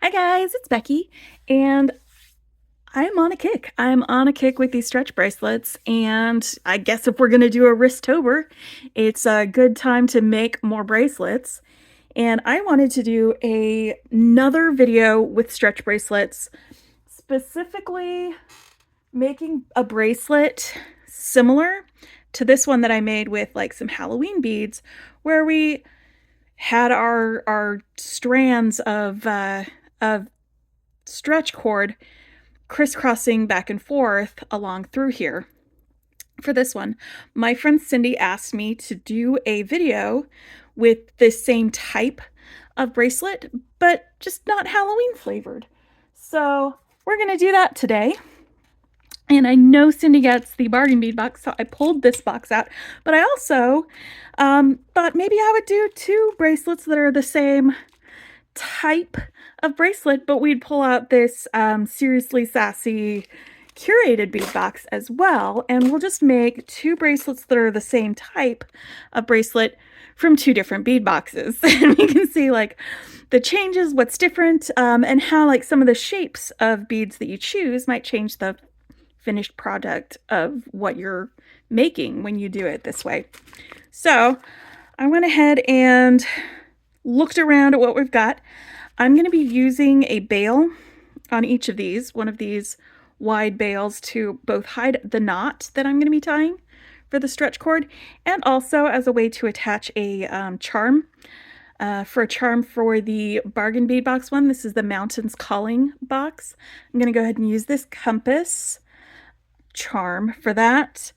Hi guys, it's Becky, and I'm on a kick. I'm on a kick with these stretch bracelets, and I guess if we're gonna do a wristtober, it's a good time to make more bracelets. And I wanted to do another video with stretch bracelets, specifically making a bracelet similar to this one that I made with like some Halloween beads, where we had our strands of stretch cord crisscrossing back and forth along through here. For this one, my friend Cindy asked me to do a video with this same type of bracelet, but just not Halloween flavored. So we're going to do that today. And I know Cindy gets the bargain bead box, so I pulled this box out. But I also thought maybe I would do two bracelets that are the same type of bracelet, but we'd pull out this Seriously Sassy curated bead box as well, and we'll just make two bracelets that are the same type of bracelet from two different bead boxes. And we can see like the changes, what's different, and how like some of the shapes of beads that you choose might change the finished product of what you're making when you do it this way. So I went ahead and looked around at what we've got. I'm going to be using a bail on each of these, one of these wide bails, to both hide the knot that I'm going to be tying for the stretch cord, and also as a way to attach a charm. For a charm for the bargain bead box one, this is the Mountains Calling box. I'm going to go ahead and use this compass charm for that.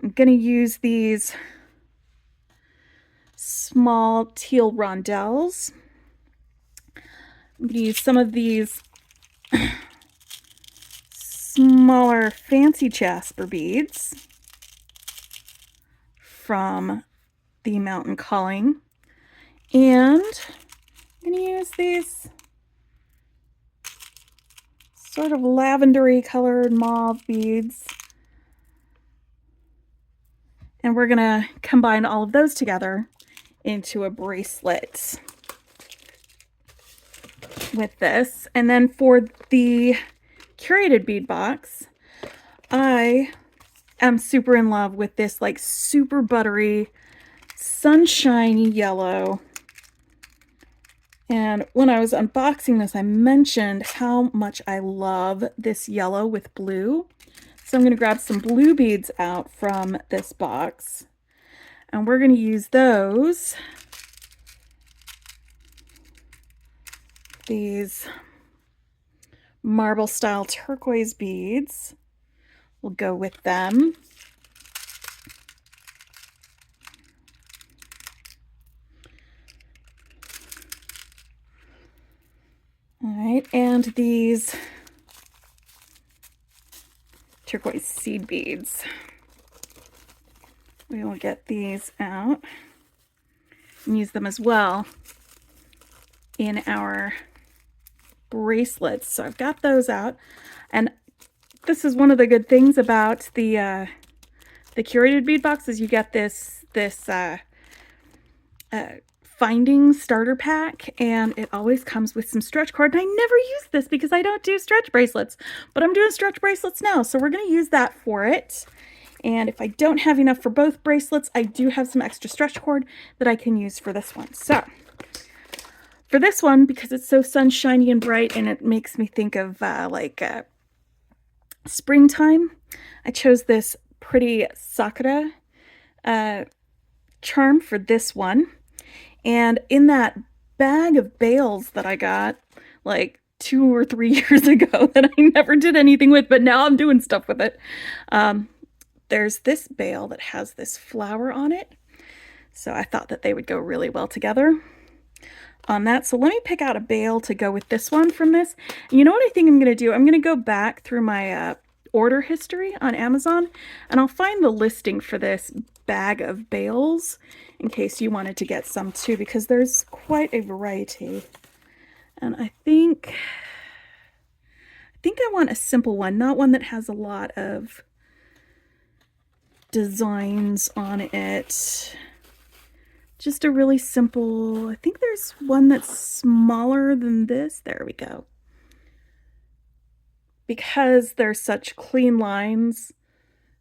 I'm going to use these small teal rondelles. I'm going to use some of these smaller fancy jasper beads from the Mountain Calling, and I'm going to use these sort of lavendery colored mauve beads, and we're going to combine all of those together into a bracelet with this. And then for the curated bead box, I am super in love with this like super buttery sunshiny yellow. And when I was unboxing this, I mentioned how much I love this yellow with blue. So I'm going to grab some blue beads out from this box, and we're going to use those. These marble style turquoise beads will go with them. All right, and these turquoise seed beads. We will get these out and use them as well in our bracelets. So I've got those out, and this is one of the good things about the curated bead box is you get this finding starter pack, and it always comes with some stretch cord. And I never use this because I don't do stretch bracelets, but I'm doing stretch bracelets now, so we're going to use that for it. And if I don't have enough for both bracelets, I do have some extra stretch cord that I can use for this one. So for this one, because it's so sunshiny and bright and it makes me think of springtime, I chose this pretty sakura charm for this one. And in that bag of bails that I got like 2 or 3 years ago that I never did anything with, but now I'm doing stuff with it, there's this bail that has this flower on it. So I thought that they would go really well together on that. So let me pick out a bail to go with this one from this. And you know what I think I'm going to do? I'm going to go back through my order history on Amazon, and I'll find the listing for this bag of bails in case you wanted to get some too, because there's quite a variety. And I think I want a simple one, not one that has a lot of designs on it. Just a really simple, I think there's one that's smaller than this. There we go. because there's such clean lines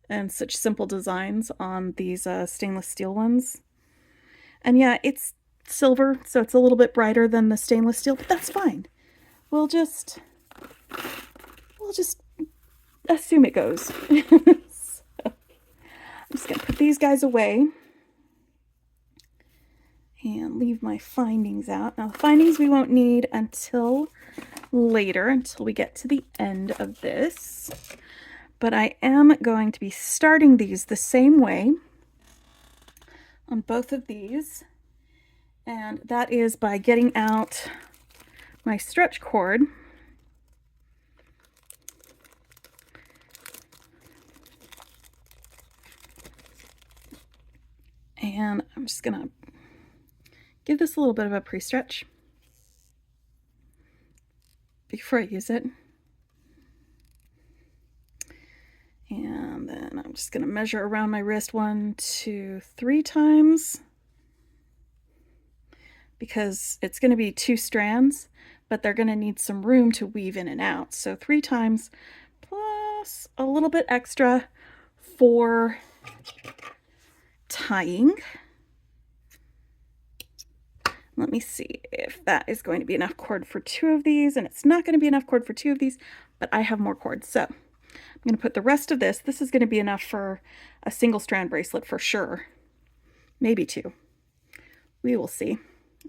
and such simple designs on these stainless steel ones. And yeah, it's silver, so it's a little bit brighter than the stainless steel, but that's fine. We'll just assume it goes. So, I'm just gonna put these guys away and leave my findings out. Now the findings we won't need until later, until we get to the end of this. But I am going to be starting these the same way on both of these. And that is by getting out my stretch cord. And I'm just gonna give this a little bit of a pre-stretch before I use it. And then I'm just gonna measure around my wrist 1, 2, 3 times, because it's gonna be 2 strands, but they're gonna need some room to weave in and out. So 3 times plus a little bit extra for tying. Let me see if that is going to be enough cord for 2 of these, and it's not going to be enough cord for 2 of these, but I have more cord. So I'm going to put the rest of this. This is going to be enough for a single strand bracelet for sure. Maybe 2. We will see.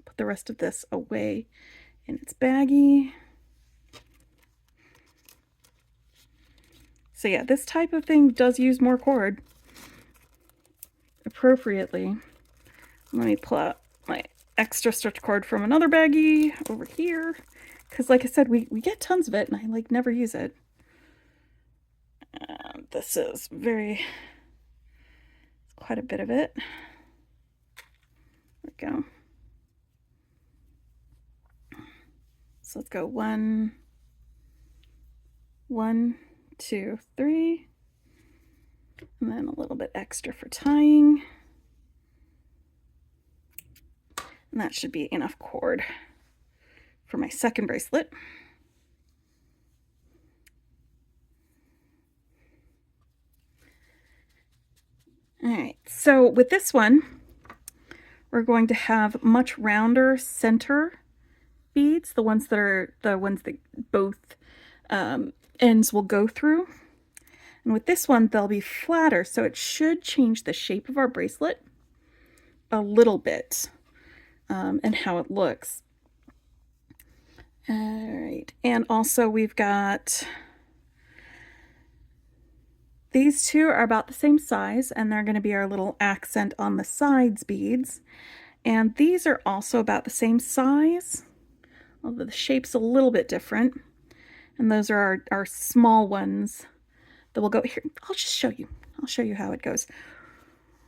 Put the rest of this away in its baggie. So yeah, this type of thing does use more cord appropriately. Let me pull out my extra stretch cord from another baggie over here, because like I said, we get tons of it and I like never use it. This is quite a bit of it. There we go. So let's go 1, 2, 3, and then a little bit extra for tying. And that should be enough cord for my second bracelet. All right, so with this one, we're going to have much rounder center beads, the ones that both ends will go through. And with this one, they'll be flatter, so it should change the shape of our bracelet a little bit, and how it looks. All right, and also we've got these 2 are about the same size, and they're going to be our little accent on the sides beads. And these are also about the same size, although the shape's a little bit different. And those are our small ones that will go here. I'll just show you. I'll show you how it goes.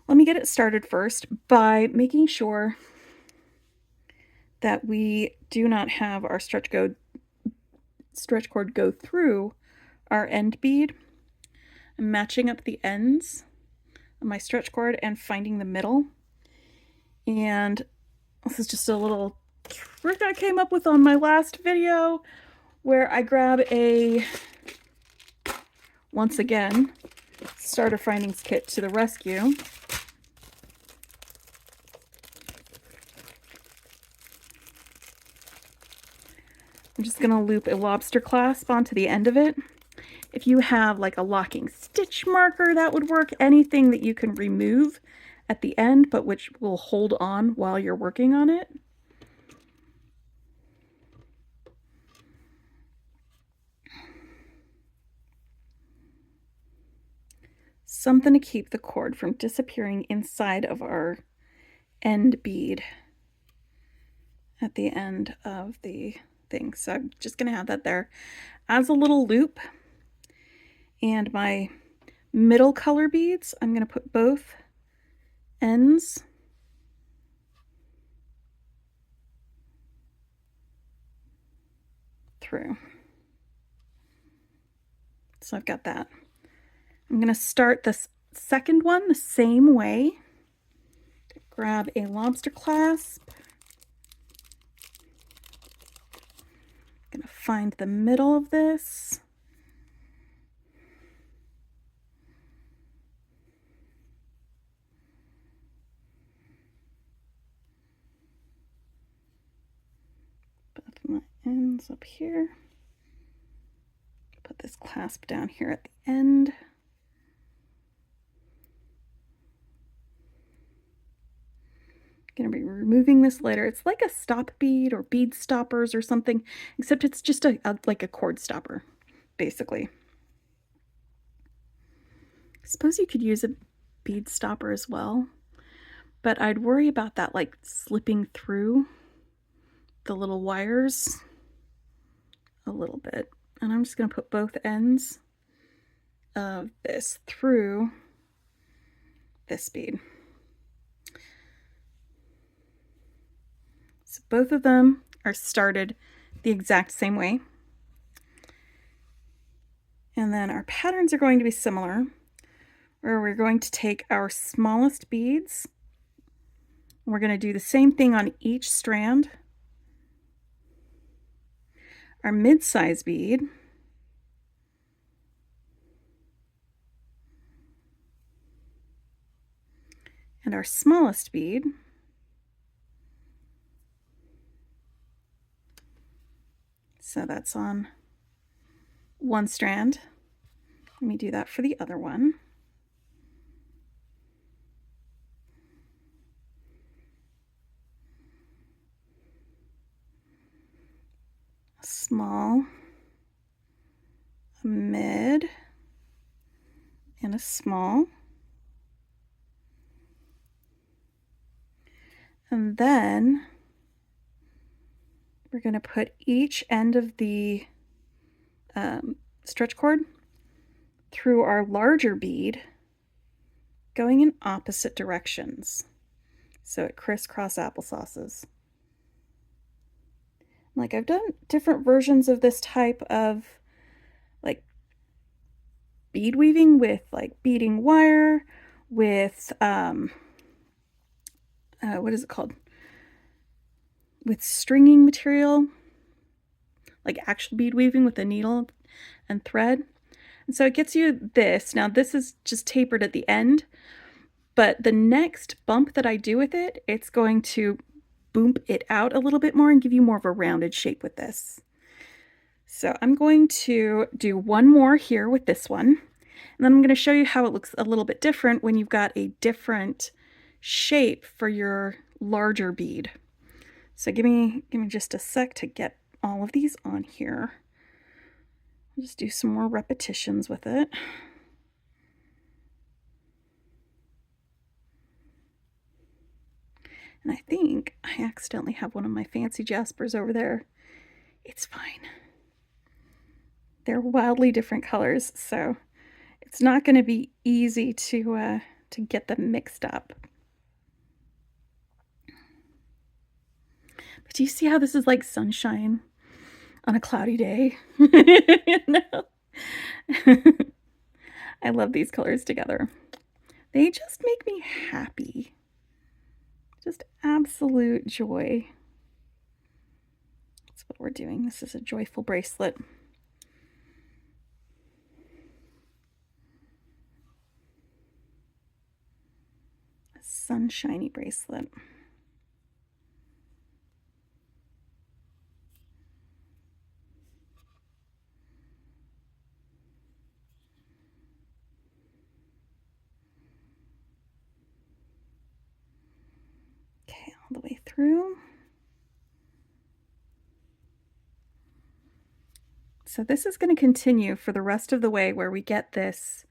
Let me get it started first by making sure that we do not have our stretch cord go through our end bead. I'm matching up the ends of my stretch cord and finding the middle. And this is just a little trick I came up with on my last video, where I grab once again, starter findings kit to the rescue. I'm just going to loop a lobster clasp onto the end of it. If you have like a locking stitch marker, that would work. Anything that you can remove at the end, but which will hold on while you're working on it. Something to keep the cord from disappearing inside of our end bead at the end of the thing. So I'm just going to have that there as a little loop. And my middle color beads, I'm going to put both ends through. So I've got that. I'm going to start this second one the same way. Grab a lobster clasp. I'm going to find the middle of this. ends up here. Put this clasp down here at the end. Going to be removing this later. It's like a stop bead or bead stoppers or something, except it's just like a cord stopper, basically. I suppose you could use a bead stopper as well, but I'd worry about that like slipping through the little wires a little bit. And I'm just going to put both ends of this through this bead. So both of them are started the exact same way. And then our patterns are going to be similar, where we're going to take our smallest beads. We're going to do the same thing on each strand. Our mid-size bead. And our smallest bead. So that's on one strand. Let me do that for the other one. A small, a mid, and a small. And then we're going to put each end of the stretch cord through our larger bead, going in opposite directions. So it crisscross applesauces. Like, I've done different versions of this type of like bead weaving with like beading wire, with what is it called? With stringing material, like actual bead weaving with a needle and thread. And so it gets you this. Now this is just tapered at the end, but the next bump that I do with it, it's going to boom it out a little bit more and give you more of a rounded shape with this. So I'm going to do one more here with this one, and then I'm going to show you how it looks a little bit different when you've got a different shape for your larger bead. So give me just a sec to get all of these on here. I'll just do some more repetitions with it. And I think I accidentally have one of my fancy jaspers over there. It's fine. They're wildly different colors, so it's not going to be easy to get them mixed up. But do you see how this is like sunshine on a cloudy day? No. I love these colors together. They just make me happy. Just absolute joy. That's what we're doing. This is a joyful bracelet. A sunshiny bracelet. Okay, all the way through. So this is going to continue for the rest of the way, where we get this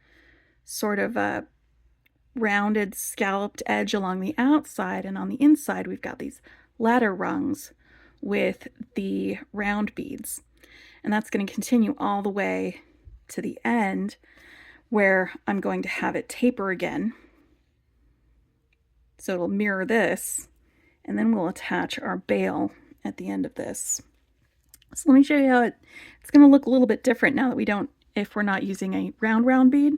sort of a rounded scalloped edge along the outside, and on the inside we've got these ladder rungs with the round beads. And that's going to continue all the way to the end, where I'm going to have it taper again. So it'll mirror this, and then we'll attach our bail at the end of this. So let me show you how it's going to look a little bit different now that if we're not using a round bead.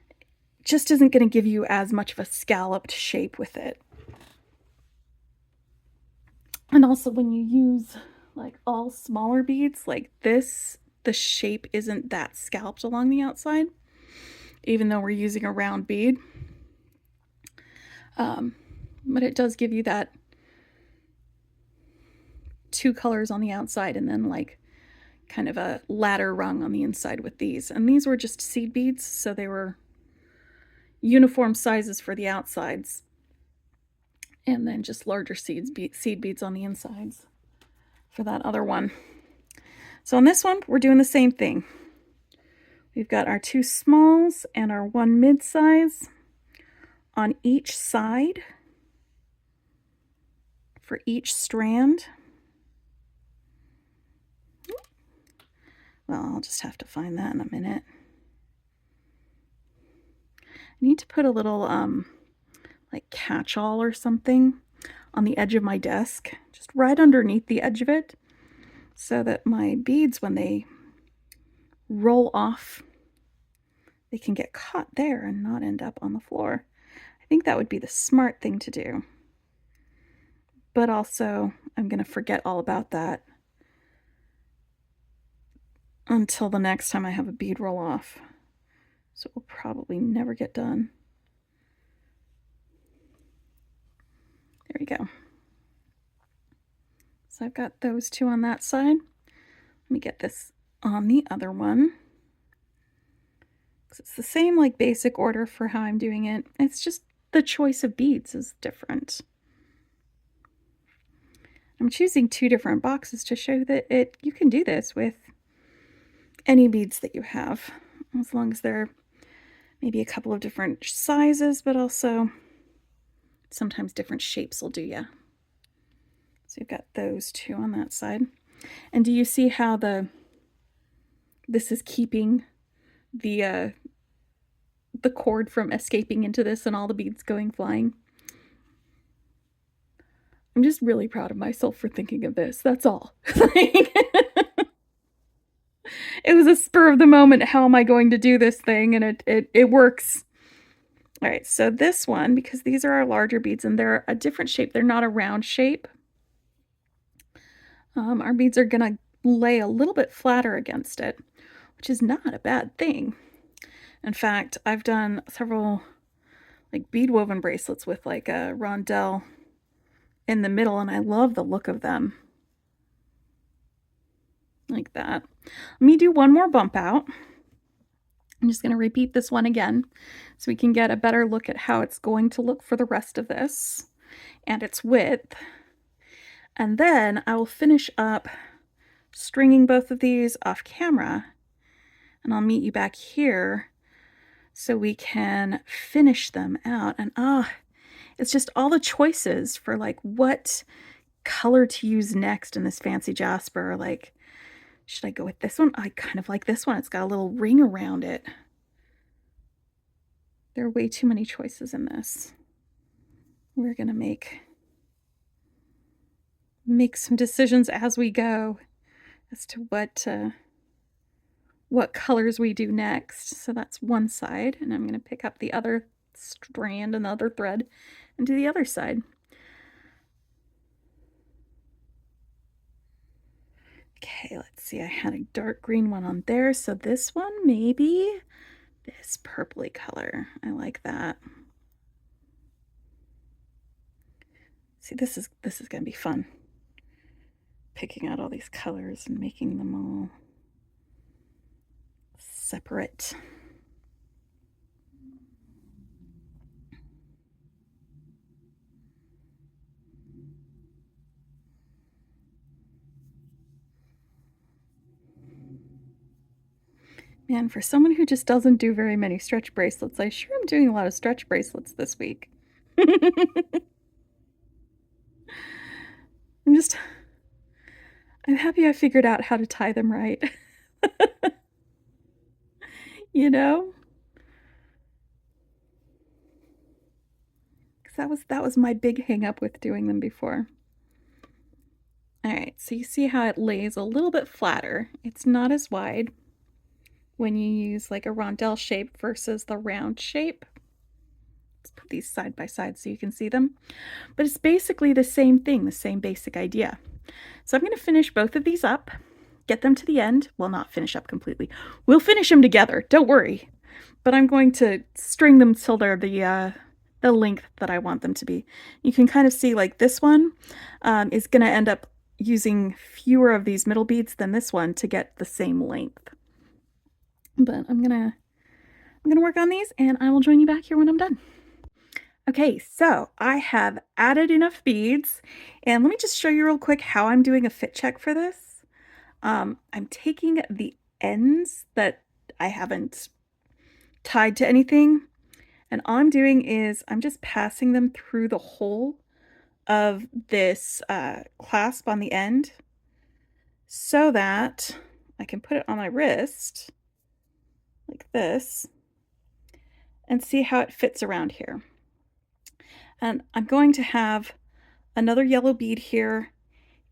It just isn't going to give you as much of a scalloped shape with it. And also when you use like all smaller beads like this, the shape isn't that scalloped along the outside, even though we're using a round bead. But it does give you that 2 colors on the outside and then like kind of a ladder rung on the inside with these. And these were just seed beads, so they were uniform sizes for the outsides. And then just larger seed beads on the insides for that other one. So on this one, we're doing the same thing. We've got our 2 smalls and our 1 mid-size on each side for each strand. Well, I'll just have to find that in a minute. I need to put a little like catch-all or something on the edge of my desk, just right underneath the edge of it, so that my beads, when they roll off, they can get caught there and not end up on the floor. I think that would be the smart thing to do. But also, I'm going to forget all about that until the next time I have a bead roll off. So it will probably never get done. There we go. So I've got those 2 on that side. Let me get this on the other one. It's the same like basic order for how I'm doing it. It's just the choice of beads is different. I'm choosing 2 different boxes to show that you can do this with any beads that you have, as long as they're maybe a couple of different sizes, but also sometimes different shapes will do ya. So you've got those 2 on that side. And do you see how this is keeping the cord from escaping into this and all the beads going flying? I'm just really proud of myself for thinking of this. That's all. It was a spur of the moment, how am I going to do this thing? And it works. All right, so this one, because these are our larger beads and they're a different shape, they're not a round shape. Our beads are gonna lay a little bit flatter against it, which is not a bad thing. In fact, I've done several like bead woven bracelets with like a rondelle in the middle, and I love the look of them. Like that. Let me do one more bump out. I'm just going to repeat this one again so we can get a better look at how it's going to look for the rest of this and its width. And then I will finish up stringing both of these off camera, and I'll meet you back here so we can finish them out. And it's just all the choices for like what color to use next in this fancy jasper. Like, should I go with this one? I kind of like this one. It's got a little ring around it. There are way too many choices in this. We're gonna make some decisions as we go as to what colors we do next. So that's one side, and I'm gonna pick up the other strand and the other thread and do the other side. Okay, let's see, I had a dark green one on there, so this one, maybe this purpley color. I like that. See, this is gonna be fun. Picking out all these colors and making them all separate. Man, for someone who just doesn't do very many stretch bracelets, I sure am doing a lot of stretch bracelets this week. I'm happy I figured out how to tie them right. You know? Because that was my big hang up with doing them before. All right, so you see how it lays a little bit flatter. It's not as wide when you use like a rondelle shape versus the round shape. Let's put these side by side so you can see them. But it's basically the same thing, the same basic idea. So I'm going to finish both of these up, get them to the end. Well, not finish up completely. We'll finish them together, don't worry. But I'm going to string them till they're the length that I want them to be. You can kind of see like this one is going to end up using fewer of these middle beads than this one to get the same length. But I'm gonna work on these and I will join you back here when I'm done. Okay, so I have added enough beads, and let me just show you real quick how I'm doing a fit check for this. I'm taking the ends that I haven't tied to anything, and all I'm doing is I'm just passing them through the hole of this clasp on the end so that I can put it on my wrist like this and see how it fits around here. And I'm going to have another yellow bead here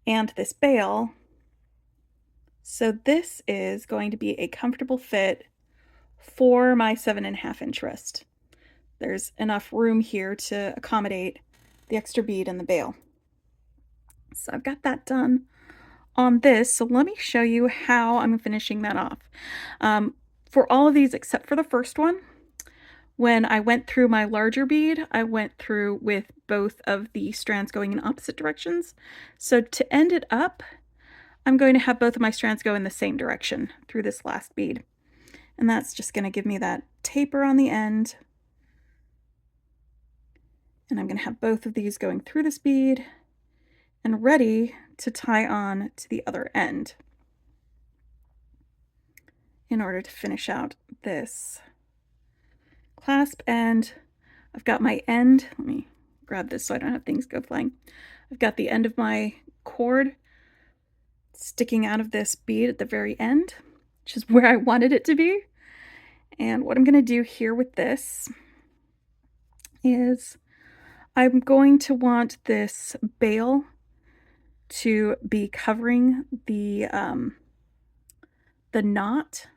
and this bail. So this is going to be a comfortable fit for my 7.5 inch wrist. There's enough room here to accommodate the extra bead and the bail. So I've got that done on this. So let me show you how I'm finishing that off. For all of these except for the first one, when I went through my larger bead, I went through with both of the strands going in opposite directions. So to end it up, I'm going to have both of my strands go in the same direction through this last bead. And that's just going to give me that taper on the end. And I'm going to have both of these going through this bead and ready to tie on to the other end in order to finish out this clasp. And I've got my end. Let me grab this so I don't have things go flying. I've got the end of my cord sticking out of this bead at the very end, which is where I wanted it to be. And what I'm going to do here with this is I'm going to want this bail to be covering the knot.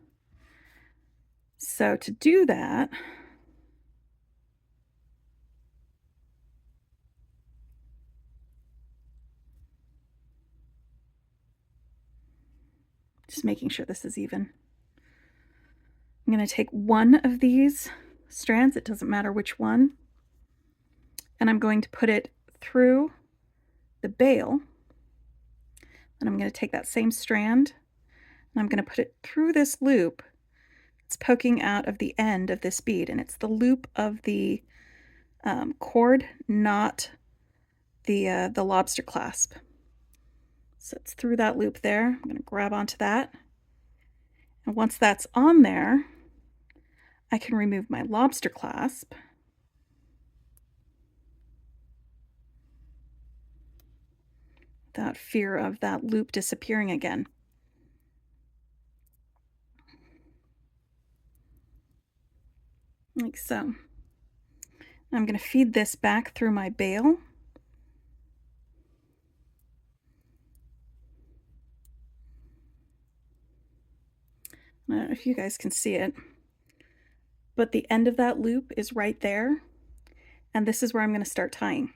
So to do that, just making sure this is even. I'm going to take one of these strands, it doesn't matter which one, and I'm going to put it through the bail. And I'm going to take that same strand and I'm going to put it through this loop. It's poking out of the end of this bead, and it's the loop of the cord, not the lobster clasp. So it's through that loop there. I'm going to grab onto that. And once that's on there, I can remove my lobster clasp. Without fear of that loop disappearing again. Like so. I'm going to feed this back through my bail. I don't know if you guys can see it, but the end of that loop is right there, and this is where I'm going to start tying.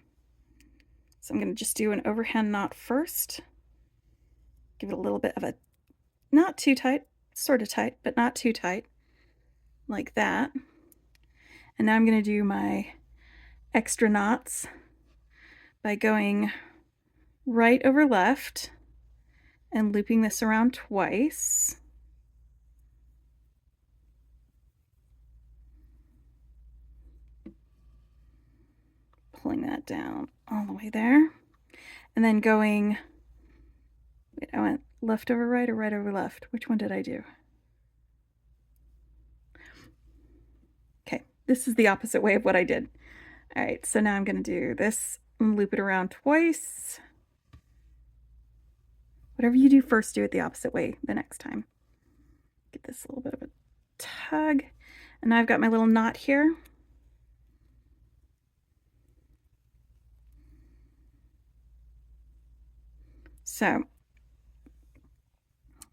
So I'm going to just do an overhand knot first, give it a little bit of a, not too tight, sort of tight, but not too tight, like that. And now I'm going to do my extra knots by going right over left and looping this around twice. Pulling that down all the way there, and then going, wait, I went left over right or right over left? Which one did I do? Okay, this is the opposite way of what I did. All right, so now I'm going to do this and loop it around twice. Whatever you do first, do it the opposite way the next time. Get this a little bit of a tug, and now I've got my little knot here. So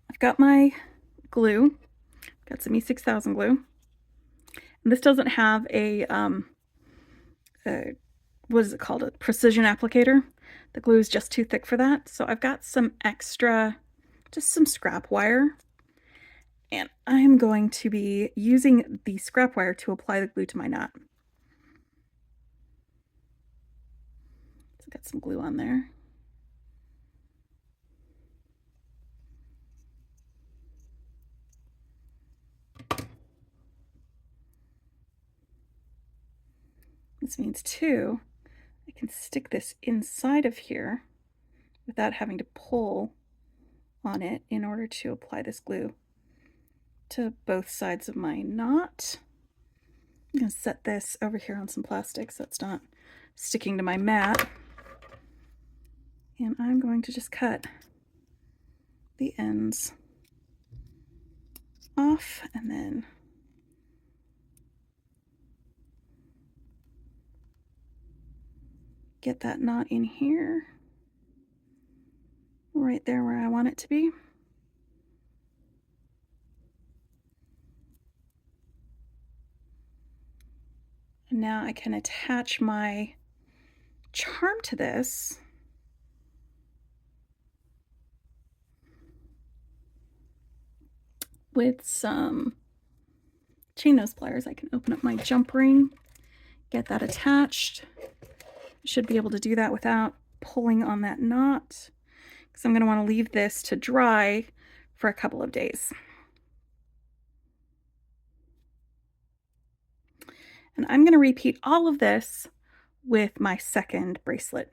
I've got my glue, got some E6000 glue, and this doesn't have a what is it called, a precision applicator. The glue is just too thick for that, so I've got some extra, just some scrap wire, and I'm going to be using the scrap wire to apply the glue to my knot. So I've got some glue on there. This means too, I can stick this inside of here without having to pull on it in order to apply this glue to both sides of my knot. I'm going to set this over here on some plastic so it's not sticking to my mat. And I'm going to just cut the ends off and then get that knot in here, right there where I want it to be. And now I can attach my charm to this with some chain nose pliers. I can open up my jump ring, get that attached. Should be able to do that without pulling on that knot, because I'm going to want to leave this to dry for a couple of days. And I'm going to repeat all of this with my second bracelet.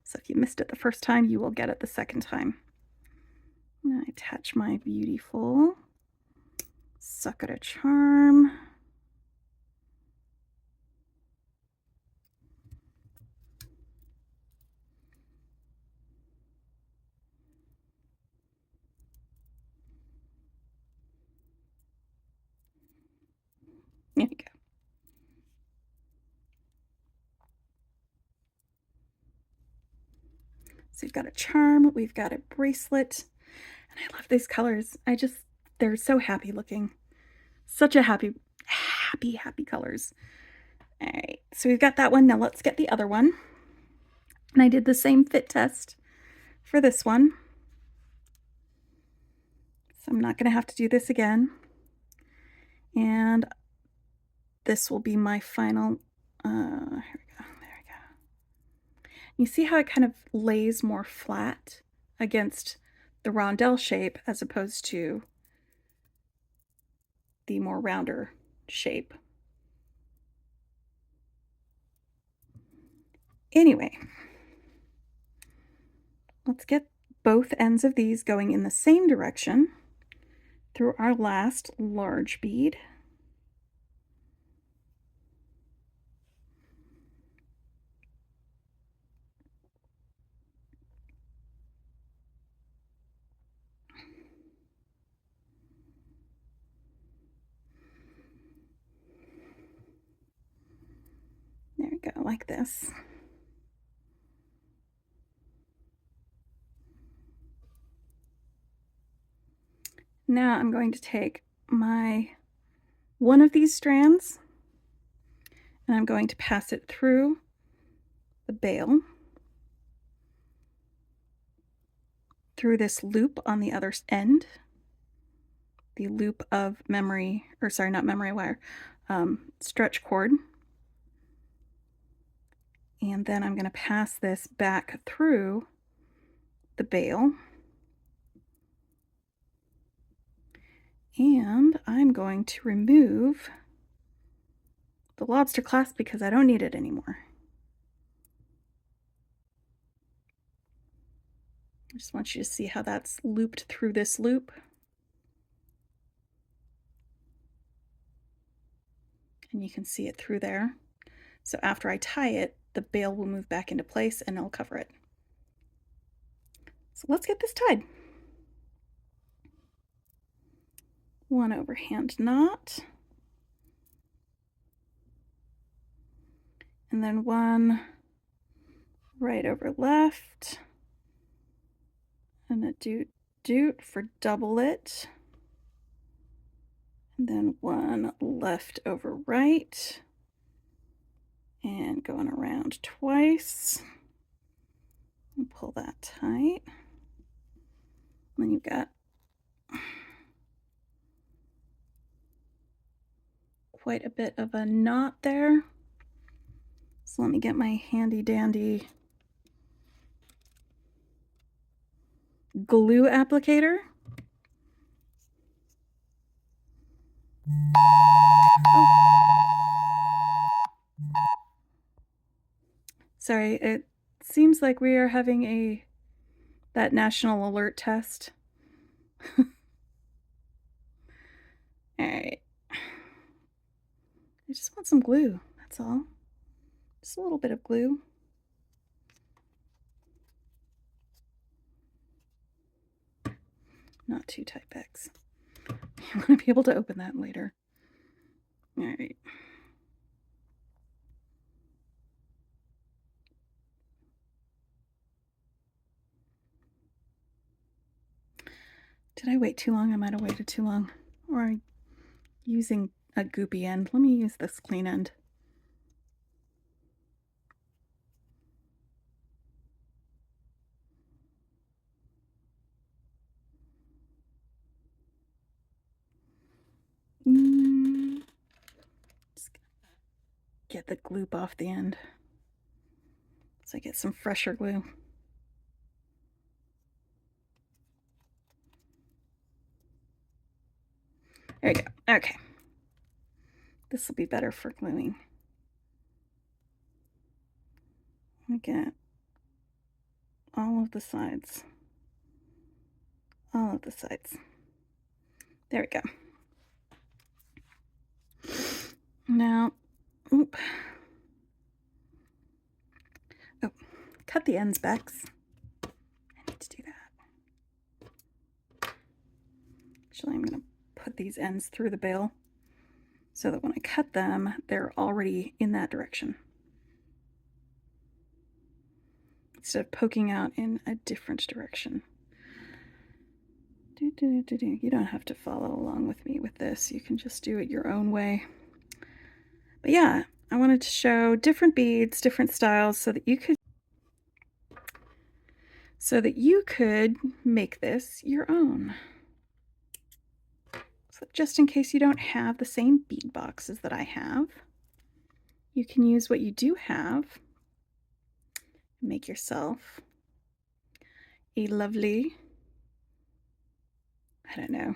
So if you missed it the first time, you will get it the second time. And I attach my beautiful sakura charm. There you go. So we've got a charm, we've got a bracelet, and I love these colors. They're so happy looking. Such a happy colors. All right, so we've got that one. Now let's get the other one. And I did the same fit test for this one. So I'm not going to have to do this again. And this will be my final, here we go, there we go. You see how it kind of lays more flat against the rondelle shape as opposed to the more rounder shape. Anyway, let's get both ends of these going in the same direction through our last large bead. There we go, like this. Now I'm going to take one of these strands and I'm going to pass it through the bail, through this loop on the other end, the loop of memory, or sorry, not memory wire, stretch cord. And then I'm going to pass this back through the bail. And I'm going to remove the lobster clasp because I don't need it anymore. I just want you to see how that's looped through this loop. And you can see it through there. So after I tie it, the bail will move back into place and it'll cover it. So let's get this tied. One overhand knot. And then one right over left. And a doot for double it. And then one left over right. And going around twice. And pull that tight. And then you've got quite a bit of a knot there. So let me get my handy dandy glue applicator. Oh. Sorry, it seems like we are having that national alert test. Alright. I just want some glue, that's all. Just a little bit of glue. Not too tight, Bex. I'm going to be able to open that later. Alright. Did I wait too long? I might have waited too long. Or I'm using a goopy end. Let me use this clean end. Just get the gloop off the end so I get some fresher glue. There we go. Okay. This will be better for gluing. I get all of the sides. All of the sides. There we go. Now, oop. Oh, cut the ends, Bex. I need to do that. Actually, I'm going to put these ends through the bail so that when I cut them, they're already in that direction, instead of poking out in a different direction. You don't have to follow along with me with this. You can just do it your own way. But yeah, I wanted to show different beads, different styles, so that you could make this your own. So just in case you don't have the same bead boxes that I have, you can use what you do have. Make yourself a lovely, I don't know,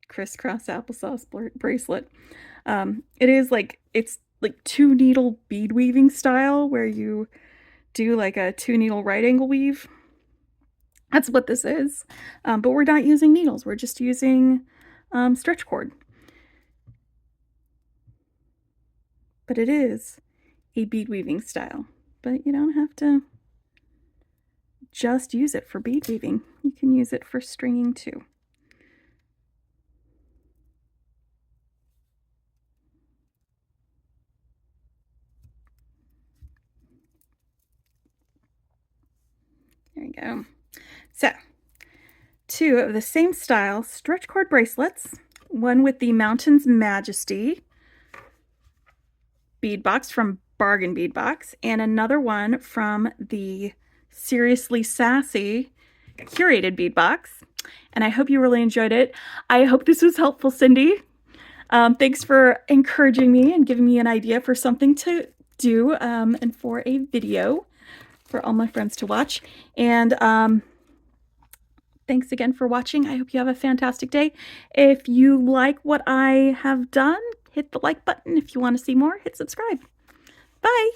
crisscross applesauce bracelet. It's like 2-needle bead weaving style, where you do like a 2-needle right angle weave. That's what this is. But we're not using needles. We're just using stretch cord. But it is a bead weaving style. But you don't have to just use it for bead weaving. You can use it for stringing too. There you go. So, 2 of the same style stretch cord bracelets, one with the Mountains Majesty bead box from Bargain Bead Box, and another one from the Seriously Sassy Curated Bead Box. And I hope you really enjoyed it. I hope this was helpful, Syndy. Thanks for encouraging me and giving me an idea for something to do and for a video for all my friends to watch. And thanks again for watching. I hope you have a fantastic day. If you like what I have done, hit the like button. If you want to see more, hit subscribe. Bye!